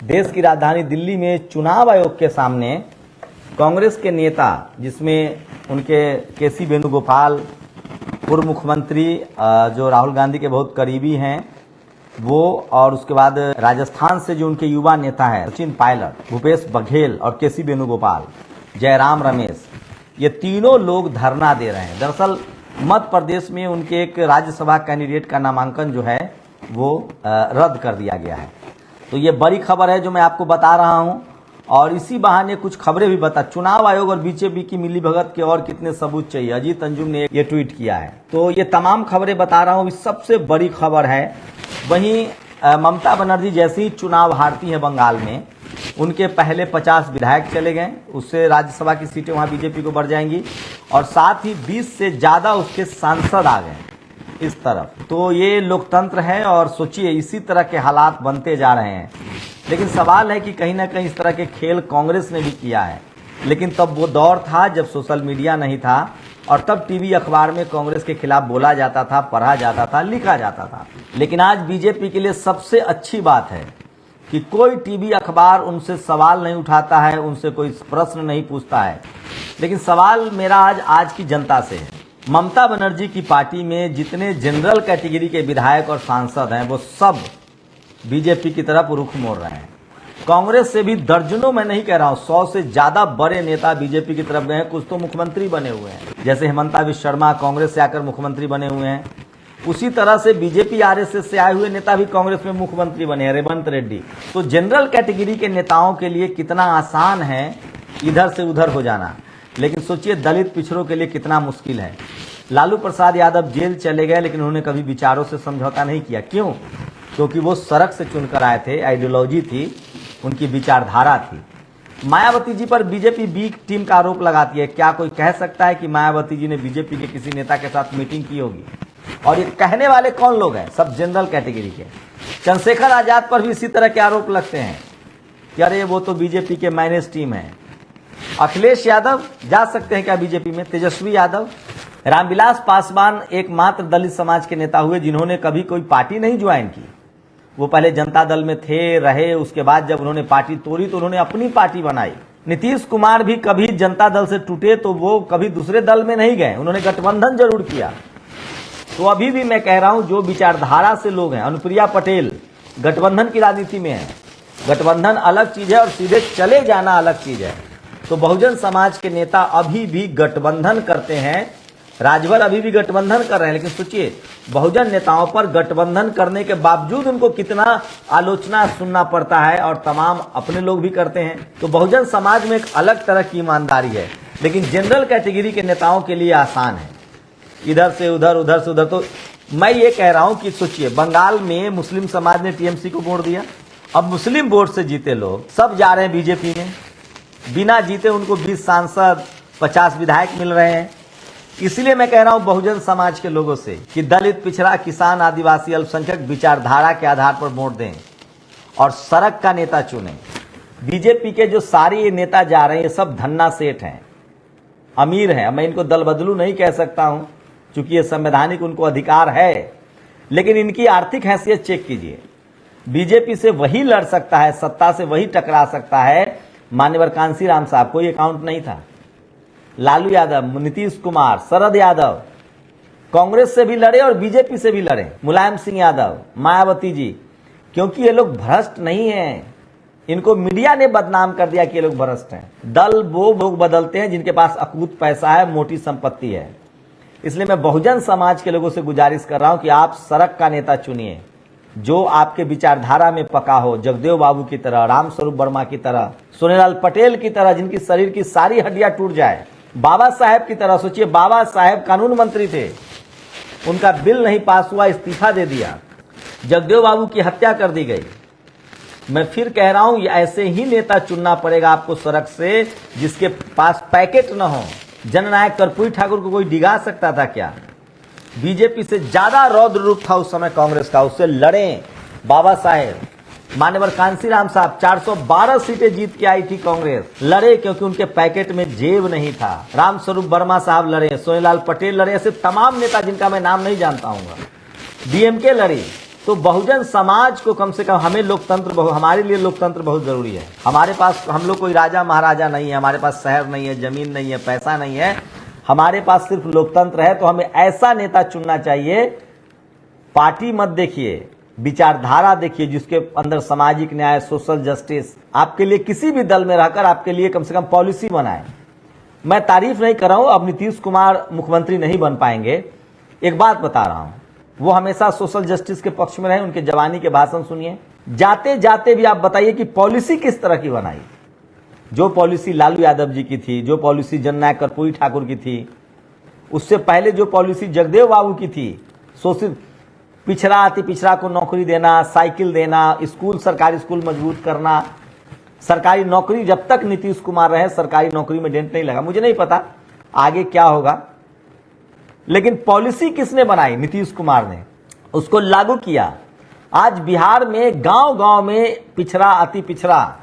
देश की राजधानी दिल्ली में चुनाव आयोग के सामने कांग्रेस के नेता, जिसमें उनके केसी वेणुगोपाल, पूर्व मुख्यमंत्री जो राहुल गांधी के बहुत करीबी हैं वो, और उसके बाद राजस्थान से जो उनके युवा नेता हैं सचिन पायलट, भूपेश बघेल और केसी वेणुगोपाल, जयराम रमेश, ये तीनों लोग धरना दे रहे हैं। दरअसल मध्य प्रदेश में उनके एक राज्यसभा कैंडिडेट का नामांकन जो है वो रद्द कर दिया गया है। तो ये बड़ी खबर है जो मैं आपको बता रहा हूं, और इसी बहाने कुछ खबरें भी बता। चुनाव आयोग और बीजेपी की मिलीभगत के और कितने सबूत चाहिए, अजीत अंजुम ने ये ट्वीट किया है। तो ये तमाम खबरें बता रहा हूं। सबसे बड़ी खबर है, वहीं ममता बनर्जी जैसे ही चुनाव हारती है बंगाल में, उनके पहले 50 विधायक चले गए, उससे राज्यसभा की सीटें वहां बीजेपी को बढ़ जाएंगी, और साथ ही 20 से ज्यादा उसके सांसद आ गए इस तरफ। तो ये लोकतंत्र है, और सोचिए इसी तरह के हालात बनते जा रहे हैं। लेकिन सवाल है कि कहीं ना कहीं इस तरह के खेल कांग्रेस ने भी किया है, लेकिन तब वो दौर था जब सोशल मीडिया नहीं था, और तब टीवी अखबार में कांग्रेस के खिलाफ बोला जाता था, पढ़ा जाता था, लिखा जाता था। लेकिन आज बीजेपी के लिए सबसे अच्छी बात है कि कोई टीवी अखबार उनसे सवाल नहीं उठाता है, उनसे कोई प्रश्न नहीं पूछता है। लेकिन सवाल मेरा आज की जनता से है। ममता बनर्जी की पार्टी में जितने जनरल कैटेगरी के विधायक और सांसद हैं वो सब बीजेपी की तरफ रुख मोड़ रहे हैं। कांग्रेस से भी दर्जनों, मैं नहीं कह रहा हूं, 100 से ज्यादा बड़े नेता बीजेपी की तरफ गए हैं। कुछ तो मुख्यमंत्री बने हुए हैं, जैसे हेमंता बिश्व शर्मा कांग्रेस से आकर मुख्यमंत्री बने हुए हैं। उसी तरह से बीजेपी आरएसएस से आए हुए नेता भी कांग्रेस में मुख्यमंत्री बने हैं, रेवंत रेड्डी। तो जनरल कैटेगरी के नेताओं के लिए कितना आसान है इधर से उधर हो जाना, लेकिन सोचिए दलित पिछड़ों के लिए कितना मुश्किल है। लालू प्रसाद यादव जेल चले गए, लेकिन उन्होंने कभी विचारों से समझौता नहीं किया। क्यों? क्योंकि वो सड़क से चुनकर आए थे, आइडियोलॉजी थी, उनकी विचारधारा थी। मायावती जी पर बीजेपी बी टीम का आरोप लगाती है। क्या कोई कह सकता है कि मायावती जी ने बीजेपी के किसी नेता के साथ मीटिंग की होगी? और ये कहने वाले कौन लोग हैं? सब जनरल कैटेगरी के। चंद्रशेखर आजाद पर भी इसी तरह के आरोप लगते हैं कि अरे वो तो बीजेपी के मैनेज टीम है। अखिलेश यादव जा सकते हैं क्या बीजेपी में? तेजस्वी यादव, रामविलास पासवान एकमात्र दलित समाज के नेता हुए जिन्होंने कभी कोई पार्टी नहीं ज्वाइन की। वो पहले जनता दल में थे, रहे, उसके बाद जब उन्होंने पार्टी तोड़ी तो उन्होंने अपनी पार्टी बनाई। नीतीश कुमार भी कभी जनता दल से टूटे तो वो कभी दूसरे दल में नहीं गए, उन्होंने गठबंधन जरूर किया। तो अभी भी मैं कह रहा हूं, जो विचारधारा से लोग हैं, अनुप्रिया पटेल गठबंधन की राजनीति में है। गठबंधन अलग चीज है और सीधे चले जाना अलग चीज है। तो बहुजन समाज के नेता अभी भी गठबंधन करते हैं, राजभर अभी भी गठबंधन कर रहे हैं। लेकिन सोचिए बहुजन नेताओं पर गठबंधन करने के बावजूद उनको कितना आलोचना सुनना पड़ता है, और तमाम अपने लोग भी करते हैं। तो बहुजन समाज में एक अलग तरह की ईमानदारी है, लेकिन जनरल कैटेगरी के नेताओं के लिए आसान है, इधर से उधर, उधर से उधर। तो मैं ये कह रहा हूं कि सोचिए बंगाल में मुस्लिम समाज ने टीएमसी को वोट दिया, अब मुस्लिम वोट से जीते लोग सब जा रहे हैं बीजेपी में। बिना जीते उनको 20 सांसद, 50 विधायक मिल रहे हैं। इसलिए मैं कह रहा हूं बहुजन समाज के लोगों से कि दलित, पिछड़ा, किसान, आदिवासी, अल्पसंख्यक विचारधारा के आधार पर वोट दें और सड़क का नेता चुनें। बीजेपी के जो सारे ये नेता जा रहे हैं ये सब धन्ना सेठ हैं, अमीर हैं। मैं इनको दल बदलू नहीं कह सकता हूं क्योंकि ये संवैधानिक उनको अधिकार है, लेकिन इनकी आर्थिक हैसियत चेक कीजिए। बीजेपी से वही लड़ सकता है, सत्ता से वही टकरा सकता है मान्यवर कांशीराम साहब, कोई अकाउंट नहीं था। लालू यादव, नीतीश कुमार, शरद यादव कांग्रेस से भी लड़े और बीजेपी से भी लड़े, मुलायम सिंह यादव, मायावती जी, क्योंकि ये लोग भ्रष्ट नहीं हैं। इनको मीडिया ने बदनाम कर दिया कि ये लोग भ्रष्ट हैं। दल वो लोग बदलते हैं जिनके पास अकूत पैसा है, मोटी संपत्ति है। इसलिए मैं बहुजन समाज के लोगों से गुजारिश कर रहा हूं कि आप सड़क का नेता चुनिए जो आपके विचारधारा में पका हो, जगदेव बाबू की तरह, रामस्वरूप वर्मा की तरह, सोनेलाल पटेल की तरह, जिनकी शरीर की सारी हड्डियां टूट जाए, बाबा साहेब की तरह। सोचिए बाबा साहेब कानून मंत्री थे, उनका बिल नहीं पास हुआ, इस्तीफा दे दिया, जगदेव बाबू की हत्या कर दी गई। मैं फिर कह रहा हूं ऐसे ही नेता चुनना पड़ेगा आपको सड़क से, जिसके पास पैकेट न हो। जननायक कर्पूरी ठाकुर को कोई डिगा सकता था क्या? बीजेपी से ज्यादा रौद्र रूप था उस समय कांग्रेस का, उससे लड़े बाबा साहेब। मान्यवर कांशीराम साहब 412 सीटें जीत के आई थी कांग्रेस, लड़े क्योंकि उनके पैकेट में जेब नहीं था। रामस्वरूप वर्मा साहब लड़े, सोनेलाल पटेल लड़े, ऐसे तमाम नेता जिनका मैं नाम नहीं जानता हूँ। डीएमके लड़ी, तो बहुजन समाज को कम से कम हमें हमारे लिए लोकतंत्र बहुत जरूरी है। हमारे पास, हम लोग कोई राजा महाराजा नहीं है, हमारे पास शहर नहीं है, जमीन नहीं है, पैसा नहीं है, हमारे पास सिर्फ लोकतंत्र है। तो हमें ऐसा नेता चुनना चाहिए, पार्टी मत देखिए, विचारधारा देखिए, जिसके अंदर सामाजिक न्याय, सोशल जस्टिस, आपके लिए किसी भी दल में रहकर आपके लिए कम से कम पॉलिसी बनाए। मैं तारीफ नहीं कर रहा हूं, अब नीतीश कुमार मुख्यमंत्री नहीं बन पाएंगे, एक बात बता रहा हूं, वो हमेशा सोशल जस्टिस के पक्ष में रहे, उनके जवानी के भाषण सुनिए। जाते जाते भी आप बताइए कि पॉलिसी किस तरह की बनाई। जो पॉलिसी लालू यादव जी की थी, जो पॉलिसी जननायक कर्पूरी ठाकुर की थी, उससे पहले जो पॉलिसी जगदेव बाबू की थी, शोषित पिछड़ा अति पिछड़ा को नौकरी देना, साइकिल देना, स्कूल, सरकारी स्कूल मजबूत करना, सरकारी नौकरी, जब तक नीतीश कुमार रहे सरकारी नौकरी में डेंट नहीं लगा। मुझे नहीं पता आगे क्या होगा, लेकिन पॉलिसी किसने बनाई? नीतीश कुमार ने, उसको लागू किया। आज बिहार में गांव गांव में पिछड़ा अति पिछड़ा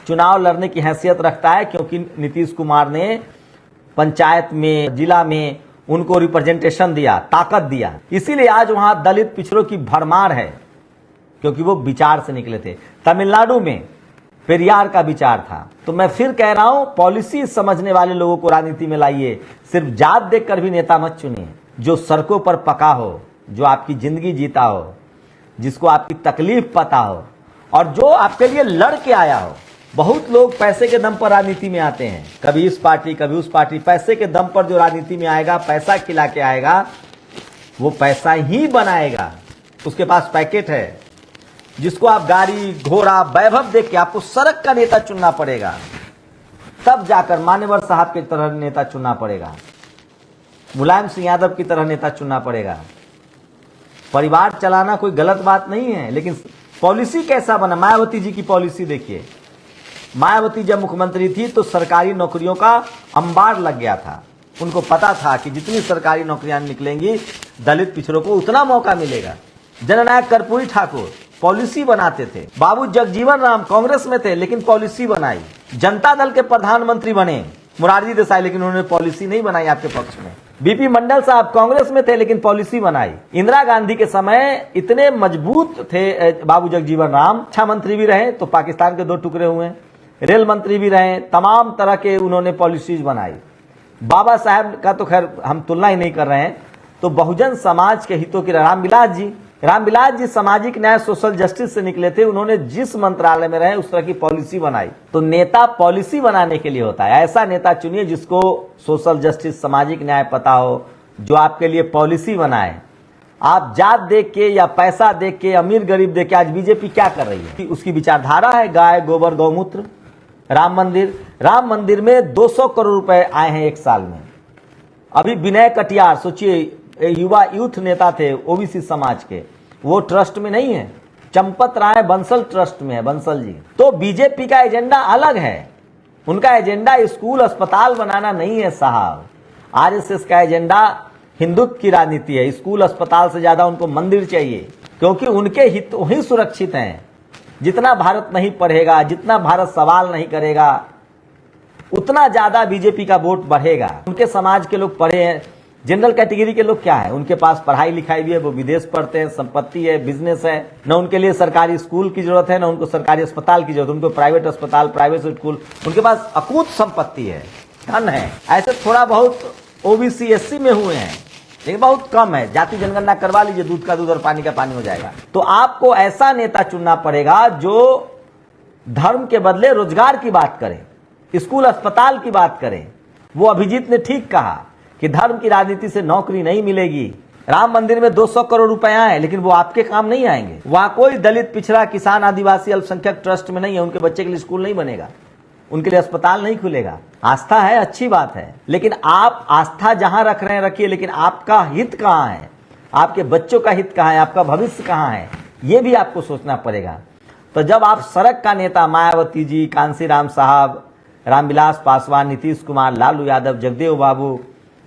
चुनाव लड़ने की हैसियत रखता है, क्योंकि नीतीश कुमार ने पंचायत में, जिला में उनको रिप्रेजेंटेशन दिया, ताकत दिया। इसीलिए आज वहां दलित पिछड़ों की भरमार है, क्योंकि वो विचार से निकले थे। तमिलनाडु में पेरियार का विचार था। तो मैं फिर कह रहा हूं, पॉलिसी समझने वाले लोगों को राजनीति में लाइए, सिर्फ जात देखकर भी नेता मत चुनिए। जो सड़कों पर पका हो, जो आपकी जिंदगी जीता हो, जिसको आपकी तकलीफ पता हो, और जो आपके लिए लड़ के आया हो। बहुत लोग पैसे के दम पर राजनीति में आते हैं, कभी इस पार्टी कभी उस पार्टी। पैसे के दम पर जो राजनीति में आएगा, पैसा खिला के आएगा, वो पैसा ही बनाएगा, उसके पास पैकेट है। जिसको आप गाड़ी घोड़ा वैभव देख के, आपको सड़क का नेता चुनना पड़ेगा, तब जाकर मान्यवर साहब की तरह नेता चुनना पड़ेगा, मुलायम सिंह यादव की तरह नेता चुनना पड़ेगा। परिवार चलाना कोई गलत बात नहीं है, लेकिन पॉलिसी कैसा बना? मायावती जी की पॉलिसी देखिए। मायावती जब मुख्यमंत्री थी तो सरकारी नौकरियों का अंबार लग गया था। उनको पता था कि जितनी सरकारी नौकरियां निकलेंगी दलित पिछड़ों को उतना मौका मिलेगा। जननायक कर्पूरी ठाकुर पॉलिसी बनाते थे। बाबू जगजीवन राम कांग्रेस में थे, लेकिन पॉलिसी बनाई। जनता दल के प्रधानमंत्री बने मोरारजी देसाई, लेकिन उन्होंने पॉलिसी नहीं बनाई आपके पक्ष में। बीपी मंडल साहब कांग्रेस में थे, लेकिन पॉलिसी बनाई। इंदिरा गांधी के समय इतने मजबूत थे बाबू जगजीवन राम, रक्षा मंत्री भी रहे तो पाकिस्तान के 2 टुकड़े हुए, रेल मंत्री भी रहे, तमाम तरह के उन्होंने पॉलिसीज बनाई। बाबा साहब का तो खैर हम तुलना ही नहीं कर रहे हैं। तो बहुजन समाज के हितों के रामविलास जी सामाजिक न्याय सोशल जस्टिस से निकले थे। उन्होंने जिस मंत्रालय में रहे उस तरह की पॉलिसी बनाई। तो नेता पॉलिसी बनाने के लिए होता है। ऐसा नेता चुनिए जिसको सोशल जस्टिस, सामाजिक न्याय पता हो, जो आपके लिए पॉलिसी बनाए। आप जात देख के या पैसा देख के, अमीर गरीब देख के, आज बीजेपी क्या कर रही है? उसकी विचारधारा है गाय गोबर गौमूत्र, राम मंदिर में 200 करोड़ रुपए आए हैं 1 साल में। अभी विनय कटियार, सोचिए, युवा यूथ नेता थे ओबीसी समाज के, वो ट्रस्ट में नहीं है। चंपत राय बंसल ट्रस्ट में है, बंसल जी। तो बीजेपी का एजेंडा अलग है। उनका एजेंडा स्कूल अस्पताल बनाना नहीं है साहब। आरएसएस का एजेंडा हिंदुत्व की राजनीति है। स्कूल अस्पताल से ज्यादा उनको मंदिर चाहिए, क्योंकि उनके हित वही सुरक्षित हैं। जितना भारत नहीं पढ़ेगा, जितना भारत सवाल नहीं करेगा, उतना ज्यादा बीजेपी का वोट बढ़ेगा। उनके समाज के लोग पढ़े हैं। जनरल कैटेगरी के लोग क्या है? उनके पास पढ़ाई लिखाई भी है, वो विदेश पढ़ते हैं, संपत्ति है, बिजनेस है। न उनके लिए सरकारी स्कूल की जरूरत है, न उनको सरकारी अस्पताल की जरूरत, उनको प्राइवेट अस्पताल, प्राइवेट स्कूल, उनके पास अकूत संपत्ति है, धन है। ऐसे थोड़ा बहुत ओबीसी एससी में हुए हैं, लेकिन बहुत कम है। जाति जनगणना करवा लीजिए, दूध का दूध और पानी का पानी हो जाएगा। तो आपको ऐसा नेता चुनना पड़ेगा जो धर्म के बदले रोजगार की बात करे, स्कूल अस्पताल की बात करे। वो अभिजीत ने ठीक कहा कि धर्म की राजनीति से नौकरी नहीं मिलेगी। राम मंदिर में 200 करोड़ रुपए आए, लेकिन वो आपके काम नहीं आएंगे। वहां कोई दलित, पिछड़ा, किसान, आदिवासी, अल्पसंख्यक ट्रस्ट में नहीं है। उनके बच्चे के लिए स्कूल नहीं बनेगा, उनके लिए अस्पताल नहीं खुलेगा। आस्था है, अच्छी बात है, लेकिन आप आस्था जहां रख रहे हैं रखिए, लेकिन आपका हित कहां है? आपके बच्चों का हित कहां है? आपका भविष्य कहां है? ये भी आपको सोचना पड़ेगा। तो जब आप सड़क का नेता मायावती जी, कांसीराम साहब, रामविलास पासवान, नीतीश कुमार, लालू यादव, जगदेव बाबू,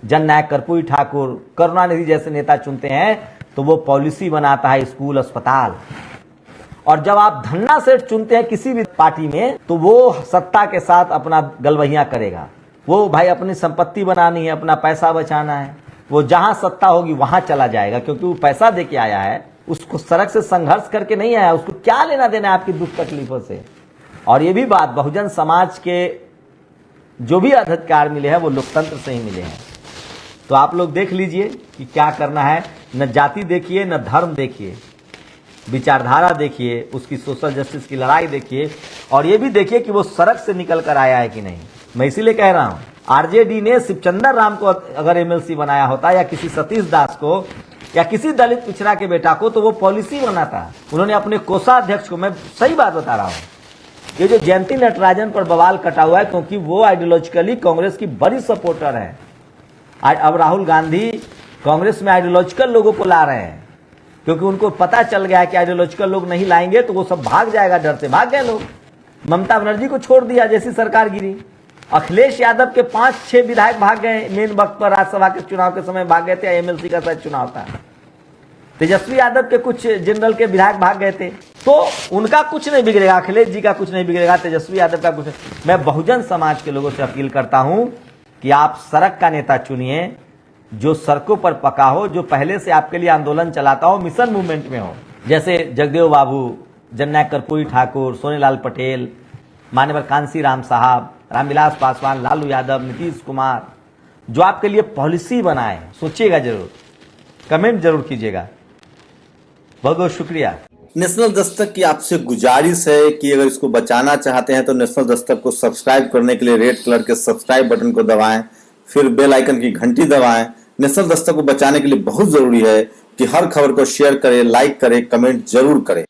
जननायक कर्पूरी ठाकुर, करुणानिधि जैसे नेता चुनते हैं, तो वो पॉलिसी बनाता है स्कूल अस्पताल। और जब आप धन्ना सेठ चुनते हैं किसी भी पार्टी में, तो वो सत्ता के साथ अपना गलवहिया करेगा। वो भाई अपनी संपत्ति बनानी है, अपना पैसा बचाना है। वो जहां सत्ता होगी वहां चला जाएगा, क्योंकि वो पैसा दे के आया है, उसको सड़क से संघर्ष करके नहीं आया, उसको क्या लेना देना है आपकी दुख तकलीफों से। और ये भी बात, बहुजन समाज के जो भी अधिकार मिले हैं वो लोकतंत्र से ही मिले हैं। तो आप लोग देख लीजिए कि क्या करना है, न जाति देखिए न धर्म देखिए, विचारधारा देखिए, उसकी सोशल जस्टिस की लड़ाई देखिए, और ये भी देखिए कि वो सड़क से निकल कर आया है कि नहीं। मैं इसीलिए कह रहा हूं, आरजेडी ने शिवचंद्र राम को अगर एमएलसी बनाया होता या किसी सतीश दास को या किसी दलित पिछड़ा के बेटा को, तो वो पॉलिसी बनाता। उन्होंने अपने कोषाध्यक्ष को, मैं सही बात बता रहा हूं, ये जो जयंती नटराजन पर बवाल कटा हुआ है क्योंकि वो आइडियोलॉजिकली कांग्रेस की बड़ी सपोर्टर है। अब राहुल गांधी कांग्रेस में आइडियोलॉजिकल लोगों को ला रहे हैं क्योंकि उनको पता चल गया है कि आइडियोलॉजिकल लोग नहीं लाएंगे तो वो सब भाग जाएगा, डर से भाग गए लोग। ममता बनर्जी को छोड़ दिया जैसी सरकार गिरी। अखिलेश यादव के 5-6 विधायक भाग गए, मेन वक्त पर राज्यसभा के चुनाव के समय भाग गए थे, एमएलसी का शायद चुनाव था। तेजस्वी यादव के कुछ जनरल के विधायक भाग गए थे। तो उनका कुछ नहीं बिगड़ेगा, अखिलेश जी का कुछ नहीं बिगड़ेगा, तेजस्वी यादव का कुछ। मैं बहुजन समाज के लोगों से अपील करता हूं कि आप सड़क का नेता चुनिए जो सड़कों पर पका हो, जो पहले से आपके लिए आंदोलन चलाता हो, मिशन मूवमेंट में हो, जैसे जगदेव बाबू, जननायक कर्पूरी ठाकुर, सोनेलाल पटेल, मान्यवर कांसी राम साहब, रामविलास पासवान, लालू यादव, नीतीश कुमार, जो आपके लिए पॉलिसी बनाए। सोचिएगा जरूर, कमेंट जरूर कीजिएगा। बहुत बहुत शुक्रिया। नेशनल दस्तक की आपसे गुजारिश है कि अगर इसको बचाना चाहते हैं तो नेशनल दस्तक को सब्सक्राइब करने के लिए रेड कलर के सब्सक्राइब बटन को दबाएं, फिर बेल आइकन की घंटी दबाएं। नेशनल दस्तक को बचाने के लिए बहुत जरूरी है कि हर खबर को शेयर करें, लाइक करें, कमेंट जरूर करें।